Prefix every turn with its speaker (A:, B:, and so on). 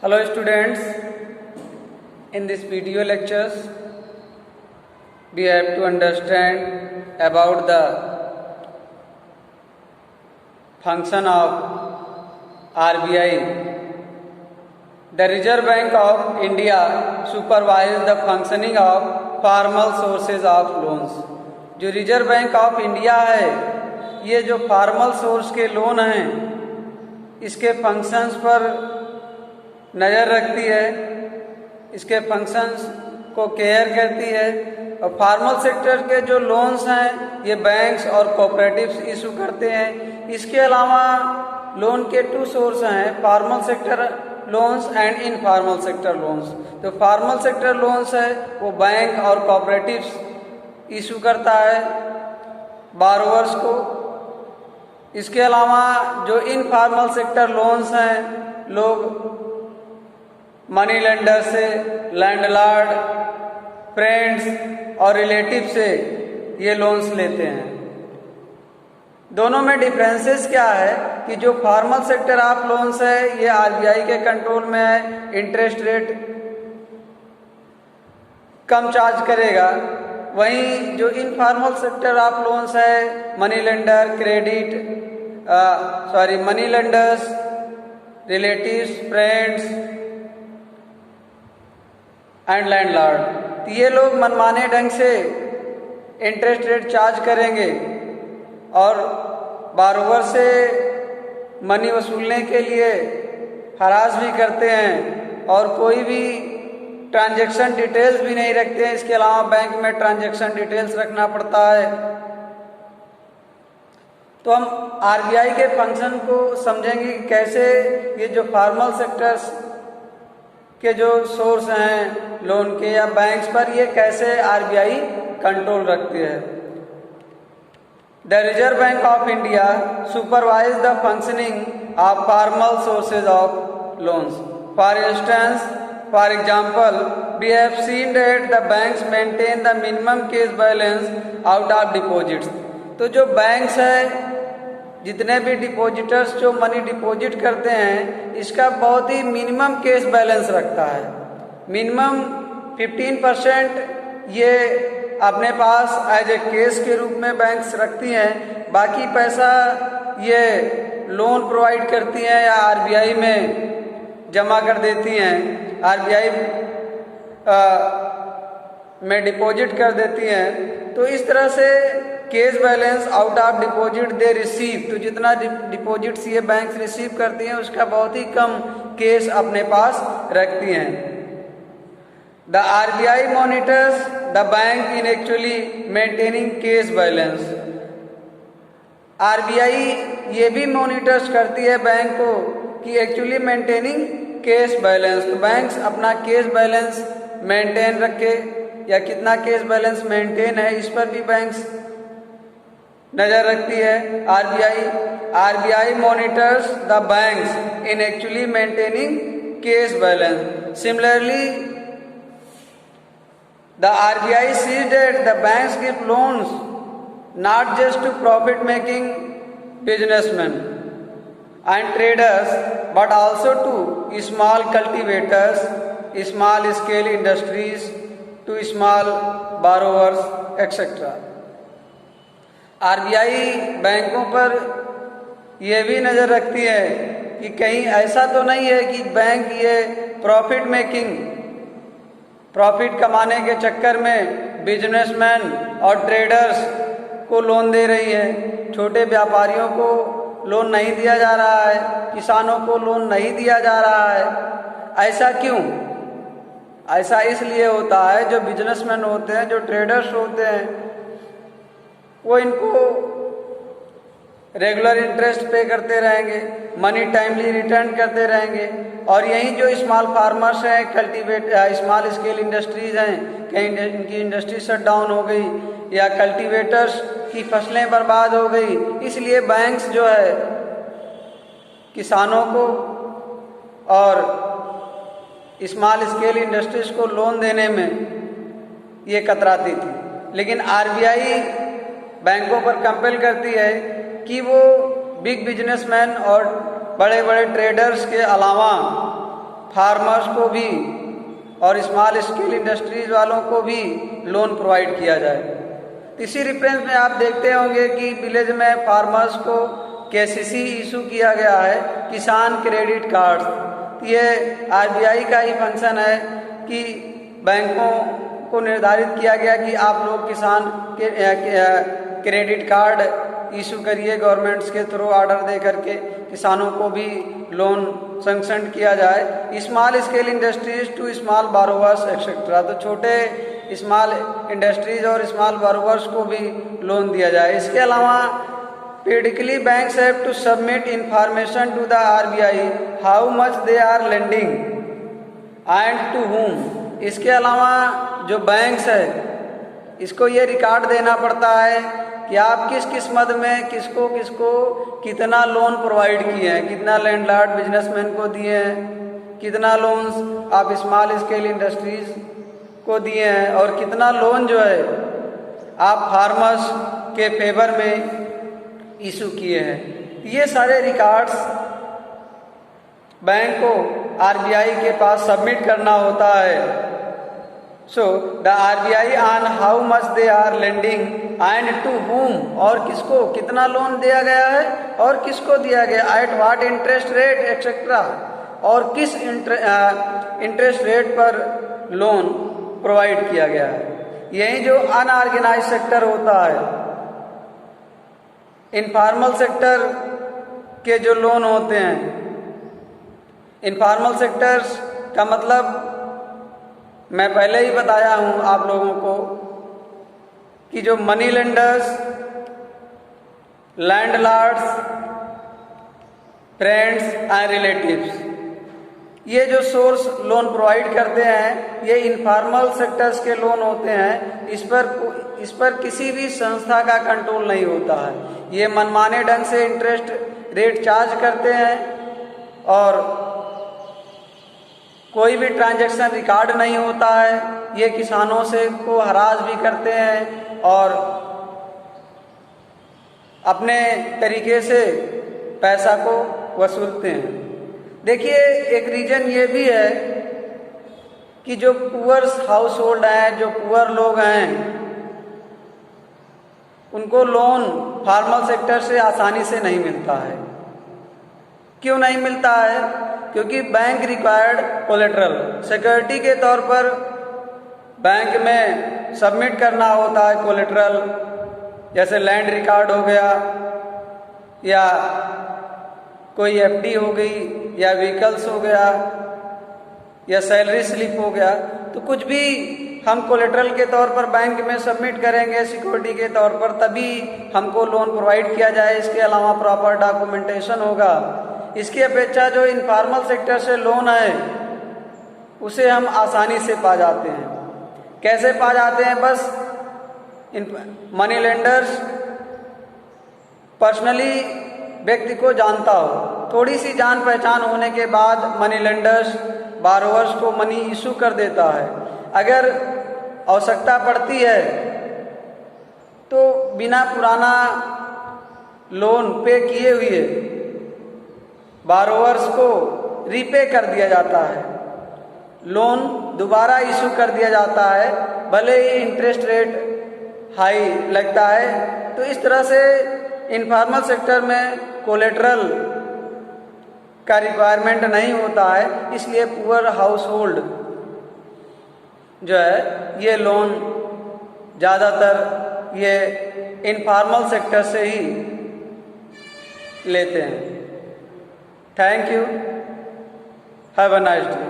A: Hello students, in this video lectures we have to understand about the function of RBI. The Reserve Bank of India supervises the functioning of formal sources of loans. जो reserve bank of India है, ये जो formal source के loan हैं इसके functions पर नज़र रखती है, इसके फंक्शंस को केयर करती है। और फॉर्मल सेक्टर के जो लोन्स हैं ये बैंक्स और कोऑपरेटिव्स इशू करते हैं। इसके अलावा लोन के टू सोर्स हैं, formal sector loans and informal sector loans. तो फॉर्मल सेक्टर लोन्स है वो बैंक और कोऑपरेटिव्स इशू करता है बारोवर्स को। इसके अलावा जो इनफॉर्मल सेक्टर लोन्स हैं, लोग मनी लेंडर से, लैंडलॉर्ड, फ्रेंड्स और रिलेटिव से ये लोन्स लेते हैं। दोनों में डिफरेंसेस क्या है कि जो फॉर्मल सेक्टर ऑफ लोन्स है ये आरबीआई के कंट्रोल में है, इंटरेस्ट रेट कम चार्ज करेगा। वहीं जो इनफॉर्मल सेक्टर ऑफ लोन्स है, money lender, money lenders, relatives, friends and landlord, ये लोग मनमाने ढंग से इंटरेस्ट रेट चार्ज करेंगे और बारोवर से मनी वसूलने के लिए हरास भी करते हैं और कोई भी ट्रांजैक्शन डिटेल्स भी नहीं रखते हैं। इसके अलावा बैंक में ट्रांजैक्शन डिटेल्स रखना पड़ता है। तो हम आरबीआई के फंक्शन को समझेंगे कि कैसे ये जो फॉर्मल सेक्टर्स के जो सोर्स हैं लोन के या बैंक्स पर, ये कैसे आरबीआई कंट्रोल रखती है। The reserve bank of India supervise the functioning of formal sources of loans. For example, we have seen that the banks maintain the minimum cash balance out of deposits. तो जो banks है, जितने भी depositors जो money deposit करते हैं, इसका बहुत ही मिनिमम कैश बैलेंस रखता है। मिनिमम 15% ये अपने पास एज ए कैश के रूप में बैंक्स रखती हैं, बाकी पैसा ये लोन प्रोवाइड करती हैं या आरबीआई में जमा कर देती हैं, आरबीआई में डिपॉजिट कर देती हैं। तो इस तरह से cash balance out of deposit they receive, तो जितना डिपॉजिट्स ये बैंक रिसीव करती हैं उसका बहुत ही कम कैश अपने पास रखती हैं। The RBI monitors the bank in actually maintaining cash balance. RBI ये भी मॉनिटर्स करती है बैंक को कि एक्चुअली मेंटेनिंग कैश बैलेंस, तो बैंक्स अपना कैश बैलेंस मेंटेन रखे या कितना कैश बैलेंस मेंटेन है इस पर भी बैंक्स नज़र रखती है। RBI monitors the banks in actually maintaining cash balance. Similarly the RBI sees that the banks give loans not just to profit making businessman and traders but also to small cultivators, small scale industries, to small borrowers etc. RBI बैंकों पर यह भी नज़र रखती है कि कहीं ऐसा तो नहीं है कि बैंक ये प्रॉफिट कमाने के चक्कर में बिजनेसमैन और ट्रेडर्स को लोन दे रही है, छोटे व्यापारियों को लोन नहीं दिया जा रहा है, किसानों को लोन नहीं दिया जा रहा है। ऐसा क्यों? ऐसा इसलिए होता है जो बिजनेसमैन होते हैं, जो ट्रेडर्स होते हैं, वो इनको रेगुलर इंटरेस्ट पे करते रहेंगे, मनी टाइमली रिटर्न करते रहेंगे। और यही जो स्मॉल फार्मर्स हैं, स्मॉल स्केल इंडस्ट्रीज हैं, कहीं इनकी इंडस्ट्री शट डाउन हो गई या कल्टीवेटर्स की फसलें बर्बाद हो गई, इसलिए बैंक्स जो है किसानों को और स्मॉल स्केल इंडस्ट्रीज को लोन देने में ये कतराती थी। लेकिन आरबीआई बैंकों पर कंपेल करती है कि वो बिग बिजनेसमैन और बड़े बड़े ट्रेडर्स के अलावा फार्मर्स को भी और स्मॉल स्केल इंडस्ट्रीज वालों को भी लोन प्रोवाइड किया जाए। इसी रेफरेंस में आप देखते होंगे कि विलेज में फार्मर्स को केसीसी इशू किया गया है, किसान क्रेडिट कार्ड। ये आरबीआई का ही फंक्शन है कि बैंकों को निर्धारित किया गया कि आप लोग किसान के क्रेडिट कार्ड इशू करिए, गवर्नमेंट्स के थ्रू ऑर्डर दे करके किसानों को भी लोन सैंक्शन किया जाए। Small scale industries to small borrowers etcetera, तो छोटे स्मॉल इंडस्ट्रीज और स्मॉल बारोवर्स को भी लोन दिया जाए। इसके अलावा periodically banks have to submit information to the RBI how much they are lending and to whom। इसके अलावा जो बैंक्स है इसको ये रिकॉर्ड देना पड़ता है कि आप किस किस मद में किसको किसको कितना लोन प्रोवाइड किए हैं, कितना लैंडलॉर्ड बिजनेसमैन को दिए हैं, कितना लोन्स आप स्मॉल स्केल इंडस्ट्रीज को दिए हैं और कितना लोन जो है आप फार्मर्स के फेवर में इशू किए हैं। ये सारे रिकॉर्ड्स बैंक को आरबीआई के पास सबमिट करना होता है। So the RBI on how much they are lending and to whom, और किसको कितना लोन दिया गया है और किसको दिया गया, at what interest rate etcetera, और किस इंटरेस्ट रेट पर लोन प्रोवाइड किया गया है। यही जो अनऑर्गेनाइज सेक्टर होता है, इनफॉर्मल सेक्टर के जो लोन होते हैं, इनफॉर्मल सेक्टर्स का मतलब मैं पहले ही बताया हूं आप लोगों को कि जो money lenders, landlords, friends and relatives, ये जो सोर्स लोन प्रोवाइड करते हैं ये इनफॉर्मल सेक्टर्स के लोन होते हैं। इस पर किसी भी संस्था का कंट्रोल नहीं होता है। ये मनमाने ढंग से इंटरेस्ट रेट चार्ज करते हैं और कोई भी ट्रांजैक्शन रिकॉर्ड नहीं होता है। ये किसानों से को हरास भी करते हैं और अपने तरीके से पैसा को वसूलते हैं। देखिए, एक रीजन ये भी है कि जो पुअर हाउस होल्ड हैं, जो पुअर लोग हैं, उनको लोन फॉर्मल सेक्टर से आसानी से नहीं मिलता है। क्यों नहीं मिलता है? क्योंकि बैंक रिक्वायर्ड कोलेटरल, सिक्योरिटी के तौर पर बैंक में सबमिट करना होता है कोलेटरल, जैसे लैंड रिकॉर्ड हो गया या कोई एफडी हो गई या व्हीकल्स हो गया या सैलरी स्लिप हो गया। तो कुछ भी हम कोलेटरल के तौर पर बैंक में सबमिट करेंगे सिक्योरिटी के तौर पर, तभी हमको लोन प्रोवाइड किया जाए। इसके अलावा प्रॉपर डॉक्यूमेंटेशन होगा। इसकी अपेक्षा जो इनफॉर्मल सेक्टर से लोन है उसे हम आसानी से पा जाते हैं। कैसे पा जाते हैं? बस मनी लेंडर्स पर्सनली व्यक्ति को जानता हो, थोड़ी सी जान पहचान होने के बाद मनी लेंडर्स बारोवर्स को मनी इशू कर देता है। अगर आवश्यकता पड़ती है तो बिना पुराना लोन पे किए हुए बारोवर्स को रीपे कर दिया जाता है, लोन दोबारा इशू कर दिया जाता है, भले ही इंटरेस्ट रेट हाई लगता है। तो इस तरह से इनफॉर्मल सेक्टर में कोलेटरल का रिक्वायरमेंट नहीं होता है, इसलिए पुअर हाउस होल्ड जो है ये लोन ज़्यादातर ये इनफॉर्मल सेक्टर से ही लेते हैं। Thank you, have a nice day.